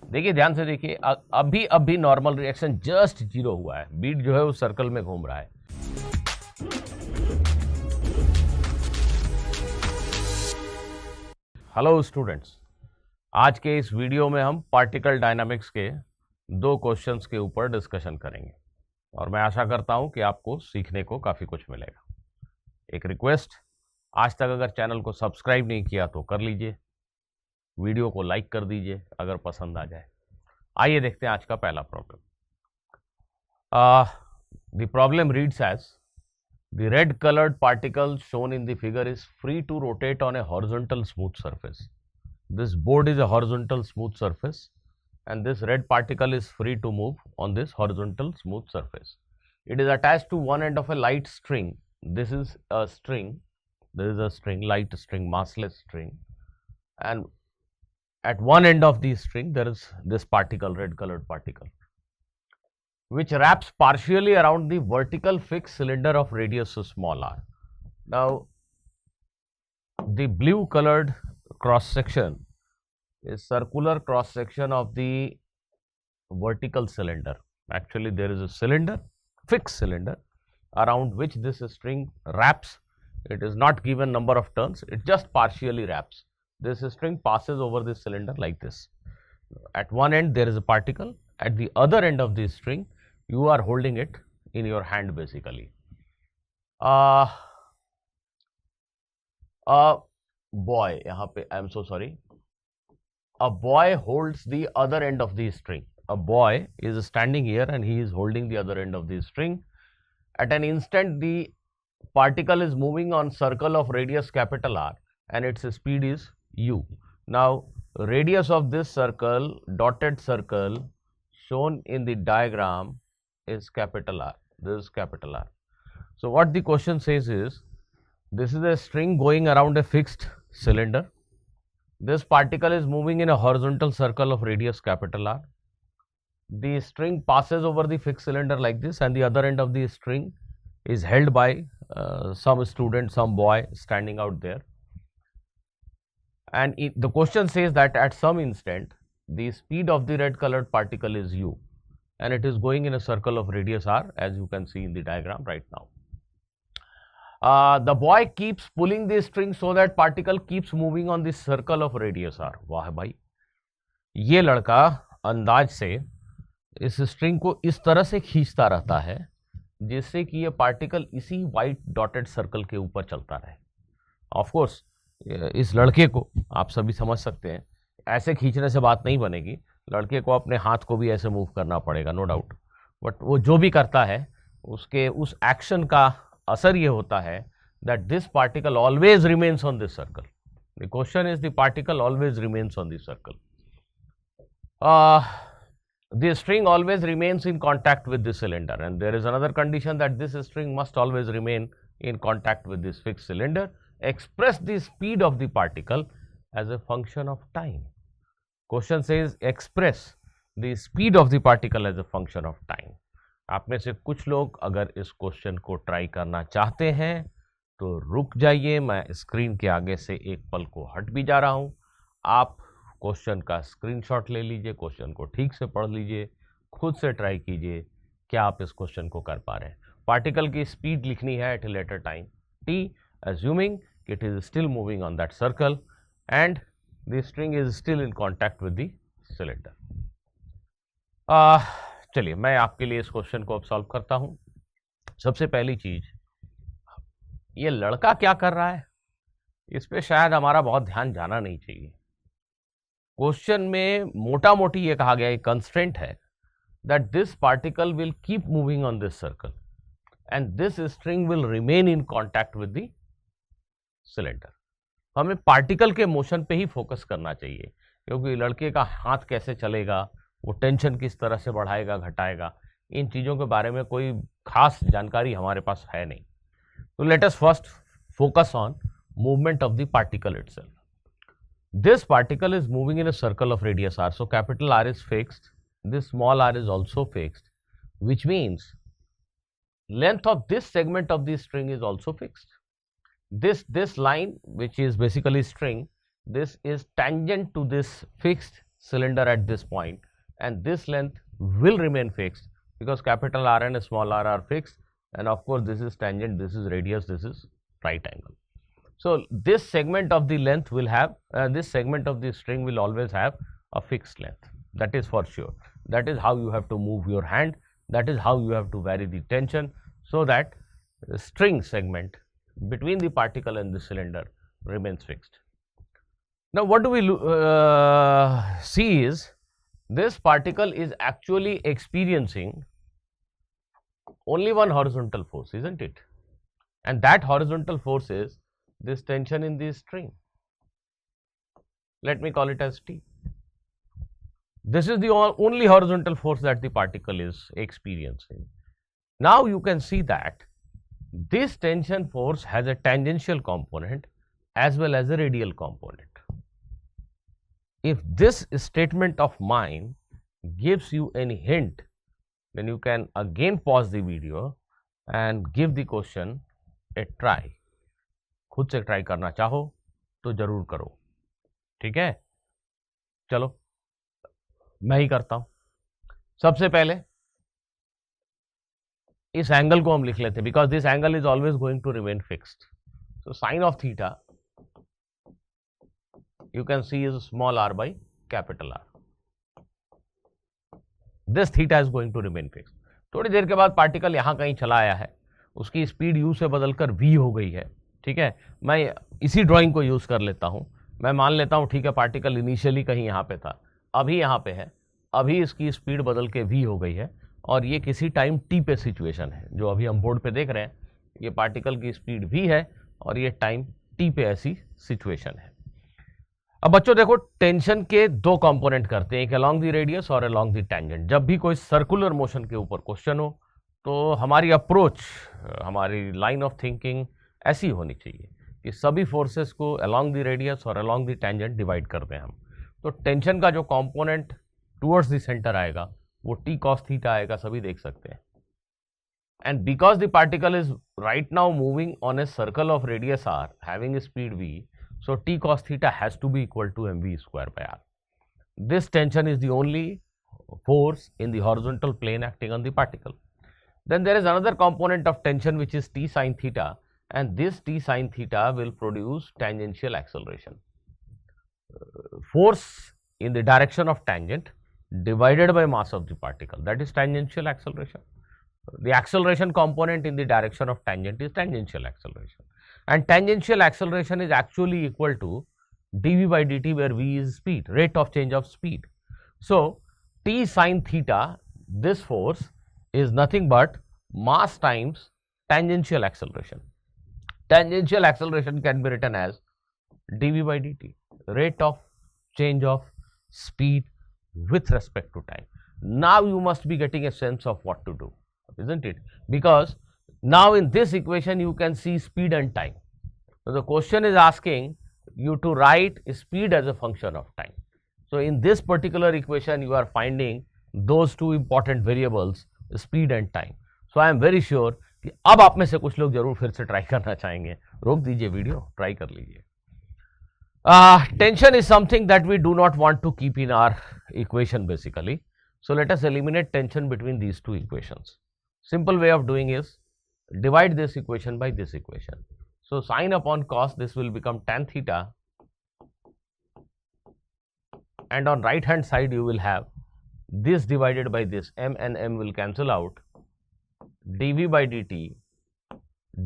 देखिए ध्यान से देखिए, अभी अभी नॉर्मल रिएक्शन जस्ट जीरो हुआ है, बीट जो है उस सर्कल में घूम रहा है। हेलो स्टूडेंट्स, आज के इस वीडियो में हम पार्टिकल डायनामिक्स के दो क्वेश्चंस के ऊपर डिस्कशन करेंगे और मैं आशा करता हूं कि आपको सीखने को काफ़ी कुछ मिलेगा। एक रिक्वेस्ट, आज तक अगर चैनल को सब्सक्राइब नहीं किया तो कर लीजिए, वीडियो को लाइक कर दीजिए अगर पसंद आ जाए। आइए देखते हैं आज का पहला problem. The problem reads as the red colored particle shown in the figure is free to rotate on a horizontal smooth surface. This board is a horizontal smooth surface and this red particle is free to move on this horizontal smooth surface. It is attached to one end of a light string. This is a string, light string, massless string, and at one end of the string there is this particle, red colored particle, which wraps partially around the vertical fixed cylinder of radius small r. Now, the blue colored cross section is circular cross section of the vertical cylinder. Actually, there is a cylinder, fixed cylinder, around which this string wraps. It is not given number of turns, it just partially wraps. This string passes over this cylinder like this. At one end there is a particle, at the other end of this string you are holding it in your hand basically. A boy, I am so sorry, a boy holds the other end of the string. A boy is standing here and he is holding the other end of the string. At an instant the particle is moving on circle of radius capital R and its speed is u. Now radius of this circle, dotted circle shown in the diagram, is capital R. This is capital R. So what the question says is, this is a string going around a fixed cylinder. This particle is moving in a horizontal circle of radius capital R. The string passes over the fixed cylinder like this and the other end of the string is held by some student, some boy standing out there. And the question says that at some instant the speed of the red colored particle is u and it is going in a circle of radius r, as you can see in the diagram right now. The boy keeps pulling the string so that particle keeps moving on this circle of radius r. वाह भाई, ये लड़का अंदाज से इस string को इस तरह से खींचता रहता है जिससे कि ये पार्टिकल इसी वाइट डॉटेड सर्कल के ऊपर चलता रहे। ऑफ कोर्स इस लड़के को आप सभी समझ सकते हैं, ऐसे खींचने से बात नहीं बनेगी, लड़के को अपने हाथ को भी ऐसे मूव करना पड़ेगा, नो डाउट। बट वो जो भी करता है उसके उस एक्शन का असर ये होता है that this particle always remains on this circle. The question is the particle always remains on this circle. The string always remains in contact with the cylinder, and there is another condition that this string must always remain in contact with this fixed cylinder. Express the speed of the particle as a function of time. Question says express the speed of the particle as a function of time. आप में से कुछ लोग अगर इस question को try करना चाहते हैं तो रुक जाइए, मैं स्क्रीन के आगे से एक पल को हट भी जा रहा हूं. आप क्वेश्चन का स्क्रीनशॉट ले लीजिए, क्वेश्चन को ठीक से पढ़ लीजिए, खुद से ट्राई कीजिए क्या आप इस क्वेश्चन को कर पा रहे हैं. पार्टिकल की स्पीड लिखनी है at a later time t, assuming it is still moving on that circle and the string is still in contact with the cylinder. चलिए मैं आपके लिए इस क्वेश्चन को अब सॉल्व करता हूं. सबसे पहली चीज, ये लड़का क्या कर रहा है इस पे शायद हमारा बहुत ध्यान जाना नहीं चाहिए. क्वेश्चन में मोटा मोटी ये कहा गया, एक कंस्ट्रेंट है that this particle will keep moving on this circle and this string will remain in contact with the cylinder. हमें पार्टिकल के मोशन पे ही फोकस करना चाहिए, क्योंकि लड़के का हाथ कैसे चलेगा, वो टेंशन किस तरह से बढ़ाएगा घटाएगा, इन चीज़ों के बारे में कोई खास जानकारी हमारे पास है नहीं. तो let us first focus on movement of the particle itself. This particle is moving in a circle of radius r, so capital R is fixed, this small r is also fixed, which means length of this segment of the string is also fixed. This line, which is basically string, this is tangent to this fixed cylinder at this point, and this length will remain fixed because capital R and small r are fixed, and of course this is tangent, this is radius, this is right angle. So this segment of the length will have, this segment of the string will always have a fixed length, that is for sure. That is how you have to move your hand, that is how you have to vary the tension, so that the string segment between the particle and the cylinder remains fixed. Now what do we see is, this particle is actually experiencing only one horizontal force, isn't it? And that horizontal force is this tension in the string. Let me call it as T. This is the only horizontal force that the particle is experiencing. Now you can see that this tension force has a tangential component as well as a radial component. If this statement of mine gives you any hint, then you can again pause the video and give the question a try. खुद से try करना चाहो तो जरूर करो, ठीक है? चलो मैं ही करता हूं. सबसे पहले इस एंगल को हम लिख लेते हैं, because this angle is always going to remain fixed. So sine of theta you can see is small r by capital R. This theta is going to remain fixed. थोड़ी देर के बाद पार्टिकल यहाँ कहीं चला आया है, उसकी स्पीड u से बदलकर v हो गई है, ठीक है? मैं इसी ड्राइंग को यूज कर लेता हूँ. मैं मान लेता हूँ, ठीक है, पार्टिकल इनिशियली कहीं यहाँ पे था, अभी यहाँ पे है, अभी इसकी स्पीड बदल के v हो गई है, और ये किसी टाइम t पे सिचुएशन है. जो अभी हम बोर्ड पे देख रहे हैं, ये पार्टिकल की स्पीड v है और ये टाइम t पे ऐसी सिचुएशन है. अब बच्चों देखो, टेंशन के दो कंपोनेंट करते हैं, एक अलोंग द रेडियस और अलोंग द टेंजेंट. जब भी कोई सर्कुलर मोशन के ऊपर क्वेश्चन हो तो हमारी अप्रोच, हमारी लाइन ऑफ थिंकिंग ऐसी होनी चाहिए कि सभी फोर्सेस को अलोंग द रेडियस और अलोंग द टेंजेंट डिवाइड कर दें हम. तो टेंशन का जो कंपोनेंट टुवर्ड्स द सेंटर आएगा वो टी कॉस थीटा आएगा, सभी देख सकते हैं. And because the particle is right now moving on a circle of radius R having speed v, so T cos theta has to be equal to mv square by r. This tension is the only force in the horizontal plane acting on the particle. Then there is another component of tension which is T sin theta, and this T sin theta will produce tangential acceleration. Force in the direction of tangent divided by mass of the particle, that is tangential acceleration. The acceleration component in the direction of tangent is tangential acceleration. And tangential acceleration is actually equal to dv by dt, where v is speed, rate of change of speed. So T sin theta, this force is nothing but mass times tangential acceleration. Tangential acceleration can be written as dv by dt, rate of change of speed with respect to time. Now you must be getting a sense of what to do, isn't it? Because now in this equation you can see speed and time. So the question is asking you to write speed as a function of time. So in this particular equation you are finding those two important variables, speed and time. So I am very sure कि अब आप में से कुछ लोग जरूर फिर से ट्राई करना चाहेंगे. रोक दीजिए वीडियो, ट्राई कर लीजिए. Tension is something that we do not want to keep in our equation basically. So let us eliminate tension between these two equations. Simple way of doing is divide this equation by this equation. So sin upon cos, this will become tan theta, and on right hand side you will have this divided by this, m and m will cancel out, dv by dt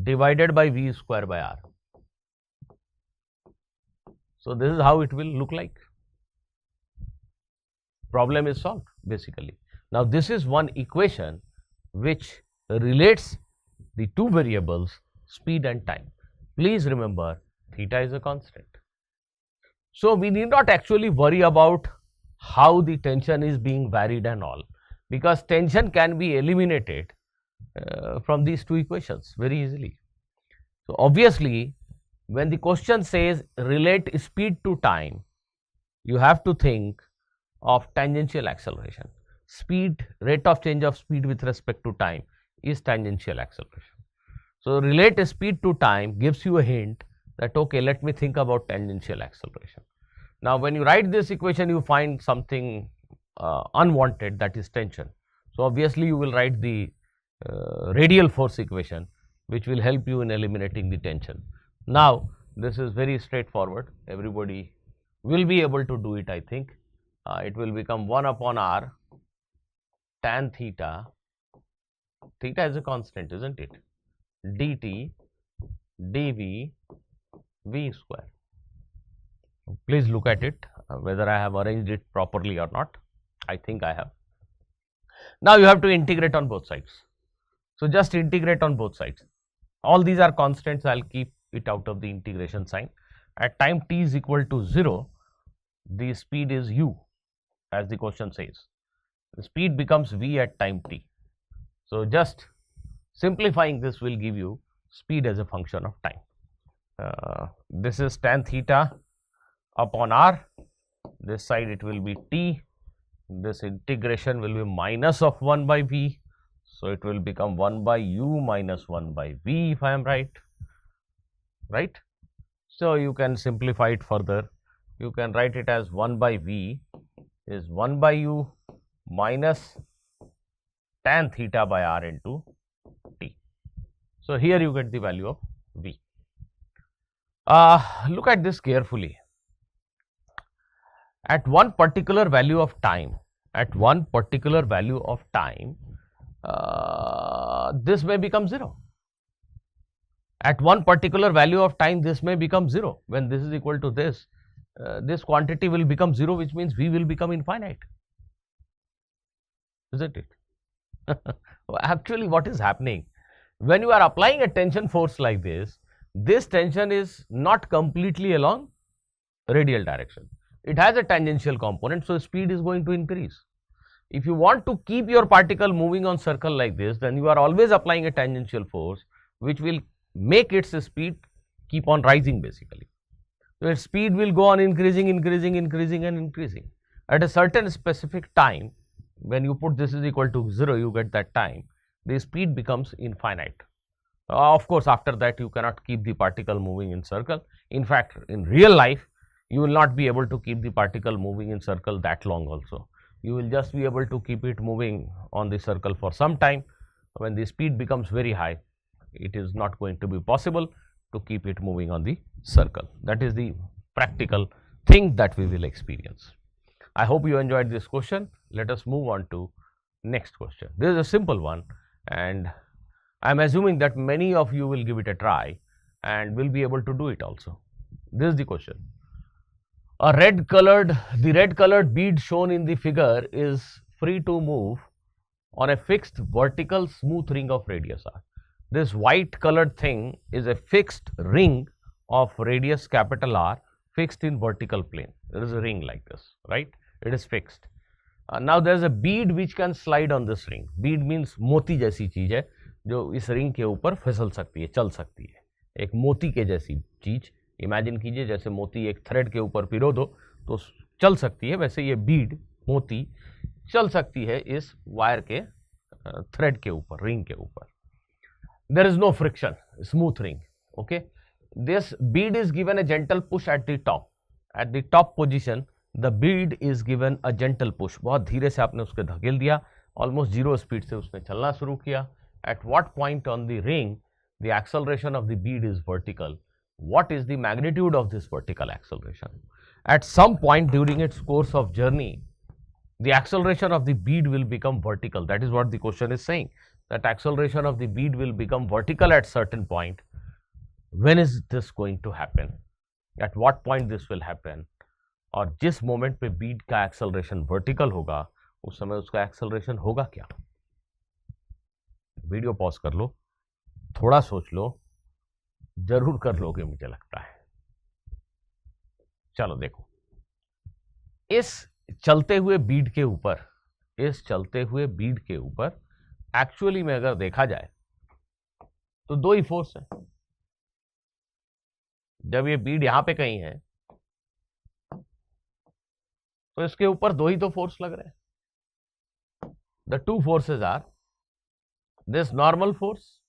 divided by v square by r. So this is how it will look like. Problem is solved basically. Now this is one equation which relates the two variables speed and time. Please remember, theta is a constant. So we need not actually worry about how the tension is being varied and all, because tension can be eliminated from these two equations very easily. So obviously, when the question says relate speed to time, you have to think of tangential acceleration. Speed, rate of change of speed with respect to time is tangential acceleration. So relate speed to time gives you a hint that okay, let me think about tangential acceleration. Now, when you write this equation, you find something unwanted, that is tension. So, obviously, you will write the radial force equation, which will help you in eliminating the tension. Now, this is very straightforward. Everybody will be able to do it, I think. It will become 1 upon r tan theta, theta is a constant, isn't it, dt dv v square. Please look at it, whether I have arranged it properly or not. I think I have. Now, you have to integrate on both sides. So, just integrate on both sides. All these are constants, I will keep it out of the integration sign. At time t is equal to 0, the speed is u, as the question says. The speed becomes v at time t. So, just simplifying this will give you speed as a function of time. This is tan theta upon r, this side it will be t, this integration will be minus of 1 by v. So, it will become 1 by u minus 1 by v, if I am right. So, you can simplify it further. You can write it as 1 by v is 1 by u minus tan theta by r into t. So, here you get the value of v. Look at this carefully. At one particular value of time, this may become 0. At one particular value of time, this may become 0. When this is equal to this, this quantity will become 0, which means v will become infinite, isn't it? Actually, what is happening? When you are applying a tension force like this tension is not completely along radial direction. It has a tangential component, so speed is going to increase. If you want to keep your particle moving on circle like this, then you are always applying a tangential force, which will make its speed keep on rising basically. So, its speed will go on increasing. At a certain specific time, when you put this is equal to 0, you get that time, the speed becomes infinite. Of course, after that you cannot keep the particle moving in circle. In fact, in real life, you will not be able to keep the particle moving in circle that long also. You will just be able to keep it moving on the circle for some time. When the speed becomes very high, it is not going to be possible to keep it moving on the circle. That is the practical thing that we will experience. I hope you enjoyed this question. Let us move on to next question. This is a simple one, and I am assuming that many of you will give it a try and will be able to do it also. This is the question. The red colored bead shown in the figure is free to move on a fixed vertical smooth ring of radius r. This white colored thing is a fixed ring of radius capital R, fixed in vertical plane. There is a ring like this, right? It is fixed. Now there is a bead which can slide on this ring. Bead means मोती जैसी चीज है जो इस ring के ऊपर फिसल सकती है, चल सकती है. एक मोती के जैसी चीज इमेजिन कीजिए, जैसे मोती एक थ्रेड के ऊपर पिरो दो तो चल सकती है, वैसे ये बीड मोती चल सकती है इस वायर के थ्रेड के ऊपर, रिंग के ऊपर. There is no friction, smooth ring. Okay, this bead is given a gentle push at the top. At the top position, the bead is given a gentle push. बहुत धीरे से आपने उसके धकेल दिया, almost 0 speed से उसने चलना शुरू किया. At what point on the ring, the acceleration of the bead is vertical? What is the magnitude of this vertical acceleration? At some point during its course of journey, the acceleration of the bead will become vertical. That is what the question is saying. That acceleration of the bead will become vertical at certain point. When is this going to happen? At what point this will happen? और जिस moment पे बीड का acceleration vertical होगा उस समय उसका acceleration होगा क्या? वीडियो पॉज कर लो, थोड़ा सोच लो, जरूर कर लोगे मुझे लगता है. चलो देखो, इस चलते हुए बीड के ऊपर एक्चुअली में अगर देखा जाए तो दो ही फोर्स है. जब ये बीड यहां पे कहीं है तो इसके ऊपर दो ही तो फोर्स लग रहे हैं. The two forces are this normal force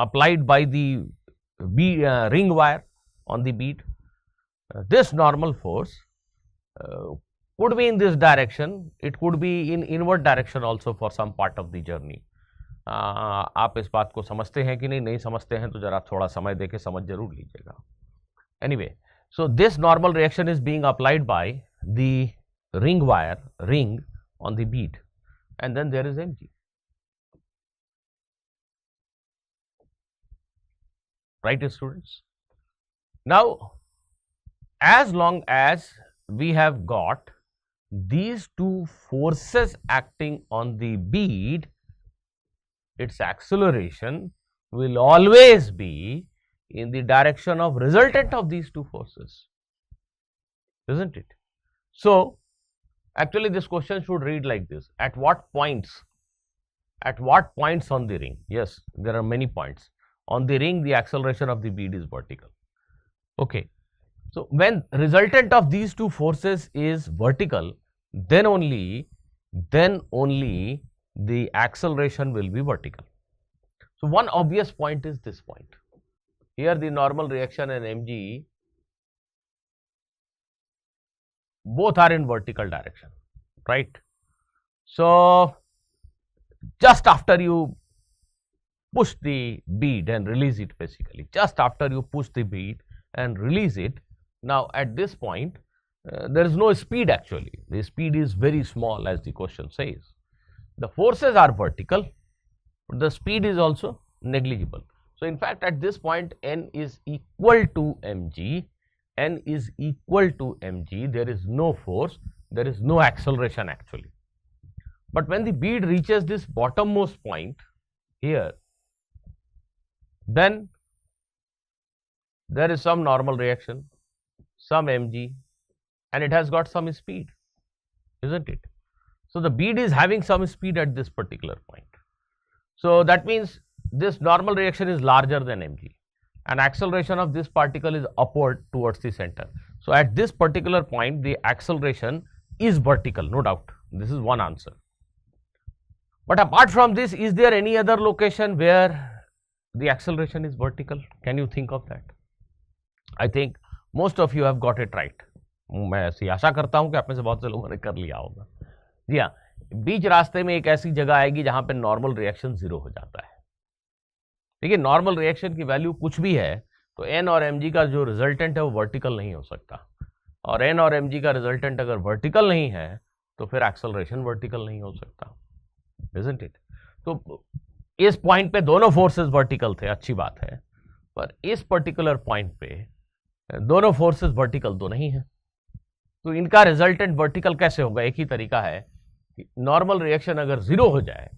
applied by the ring wire on the bead, this normal force could be in this direction, it could be in inward direction also for some part of the journey. आप इस बात को समझते हैं कि नहीं समझते हैं तो जरा थोड़ा समय देके समझ जरूर लीजिएगा. Anyway, so this normal reaction is being applied by the ring on the bead, and then there is mg. Right, students? Now, as long as we have got these two forces acting on the bead, its acceleration will always be in the direction of resultant of these two forces, isn't it? So, actually this question should read like this: at what points on the ring? Yes, there are many points on the ring. The acceleration of the bead is vertical. Okay, so when resultant of these two forces is vertical, then only the acceleration will be vertical. So one obvious point is this point. Here the normal reaction and mg both are in vertical direction, right? So just after you push the bead and release it, basically just after you push the bead and release it, now at this point there is no speed. Actually the speed is very small, as the question says. The forces are vertical, but the speed is also negligible. So in fact at this point n is equal to mg, there is no force, there is no acceleration actually. But when the bead reaches this bottommost point here, then there is some normal reaction, some mg, and it has got some speed, isn't it? So the bead is having some speed at this particular point. So that means this normal reaction is larger than mg, and acceleration of this particle is upward towards the center. So at this particular point the acceleration is vertical, no doubt. This is one answer. But apart from this, is there any other location where the acceleration is vertical? Can you think of that? I think most of you have got it right. मैं ऐसी आशा करता हूं कि आप में से बहुत से लोगों ने कर लिया होगा. जी हाँ, बीच रास्ते में एक ऐसी जगह आएगी जहां पे नॉर्मल रिएक्शन जीरो हो जाता है. देखिए नॉर्मल रिएक्शन की वैल्यू कुछ भी है तो एन और एम जी का जो रिजल्टेंट है वो वर्टिकल नहीं हो सकता, और एन और एम जी का रिजल्टेंट अगर वर्टिकल नहीं है तो फिर एक्सेलरेशन वर्टिकल नहीं हो सकता, isn't it? तो इस पॉइंट पे दोनों फोर्सेस वर्टिकल थे, अच्छी बात है, पर इस पर्टिकुलर पॉइंट पे दोनों फोर्सेस वर्टिकल तो नहीं है, तो इनका रिजल्टेंट वर्टिकल कैसे होगा? एक ही तरीका है कि नॉर्मल रिएक्शन अगर जीरो हो जाए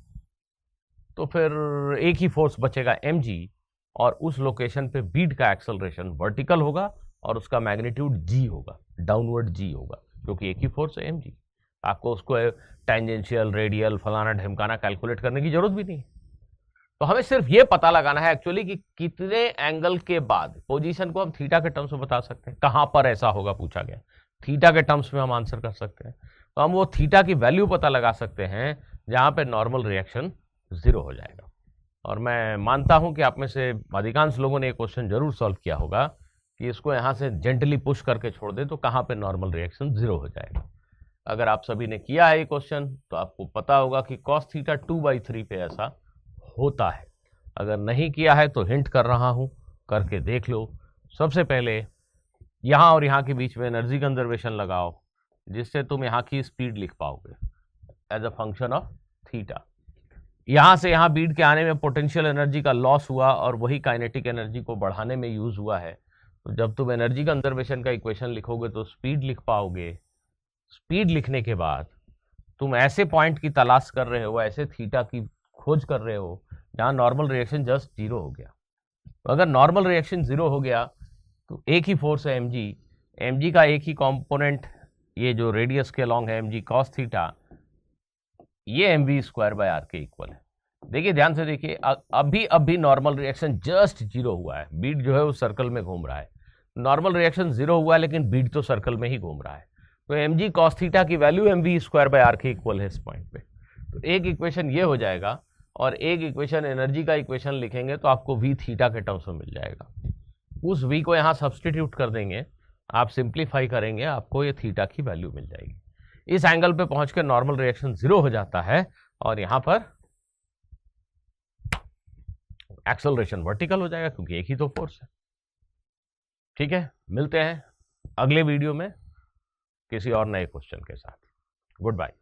तो फिर एक ही फोर्स बचेगा mg, और उस लोकेशन पे बीड का एक्सेलरेशन वर्टिकल होगा और उसका मैग्नीट्यूड g होगा, डाउनवर्ड g होगा, क्योंकि एक ही फोर्स है mg. आपको उसको टेंजेंशियल, रेडियल, फलाना ढिमकाना कैलकुलेट करने की जरूरत भी नहीं. तो हमें सिर्फ ये पता लगाना है एक्चुअली कि कितने एंगल के बाद, पोजीशन को हम थीटा के टर्म्स में बता सकते हैं, कहां पर ऐसा होगा पूछा गया, थीटा के टर्म्स में हम आंसर कर सकते हैं. तो हम वो थीटा की वैल्यू पता लगा सकते हैं जहां पे नॉर्मल रिएक्शन जीरो हो जाएगा. और मैं मानता हूं कि आप में से अधिकांश लोगों ने ये क्वेश्चन जरूर सॉल्व किया होगा कि इसको यहाँ से जेंटली पुश करके छोड़ दे तो कहाँ पे नॉर्मल रिएक्शन जीरो हो जाएगा. अगर आप सभी ने किया है ये क्वेश्चन तो आपको पता होगा कि cos थीटा 2/3 पे ऐसा होता है. अगर नहीं किया है तो हिंट कर रहा हूं, करके देख लो. सबसे पहले यहाँ और यहाँ के बीच में एनर्जी कंजर्वेशन लगाओ, जिससे तुम यहाँ की स्पीड लिख पाओगे as a function of theta. यहाँ से यहाँ बीड के आने में पोटेंशियल एनर्जी का लॉस हुआ और वही काइनेटिक एनर्जी को बढ़ाने में यूज हुआ है. तो जब तुम एनर्जी कंजर्वेशन का इक्वेशन लिखोगे तो स्पीड लिख पाओगे. स्पीड लिखने के बाद तुम ऐसे पॉइंट की तलाश कर रहे हो, ऐसे थीटा की खोज कर रहे हो जहाँ नॉर्मल रिएक्शन जस्ट जीरो हो गया. तो अगर नॉर्मल रिएक्शन जीरो हो गया तो एक ही फोर्स है mg, mg का एक ही कंपोनेंट ये जो रेडियस के अलॉन्ग है mg cos थीटा, ये mv²/r के इक्वल है. देखिए ध्यान से देखिए, अभी नॉर्मल रिएक्शन जस्ट जीरो हुआ है, बीट जो है उस सर्कल में घूम रहा है. नॉर्मल रिएक्शन जीरो हुआ है लेकिन बीट तो सर्कल में ही घूम रहा है. तो mg cos थीटा की वैल्यू mv²/r के इक्वल है इस पॉइंट पे. तो एक इक्वेशन ये हो जाएगा और एक इक्वेशन एनर्जी का इक्वेशन लिखेंगे तो आपको v थीटा के टर्म्स में मिल जाएगा. उस v को यहाँ सब्सटीट्यूट कर देंगे आप सिंप्लीफाई करेंगे, आपको ये थीटा की वैल्यू मिल जाएगी। इस एंगल पे पहुंच के नॉर्मल रिएक्शन 0 हो जाता है और यहां पर एक्सेलरेशन वर्टिकल हो जाएगा क्योंकि एक ही तो फोर्स है। ठीक है, मिलते हैं अगले वीडियो में किसी और नए क्वेश्चन के साथ। Good bye.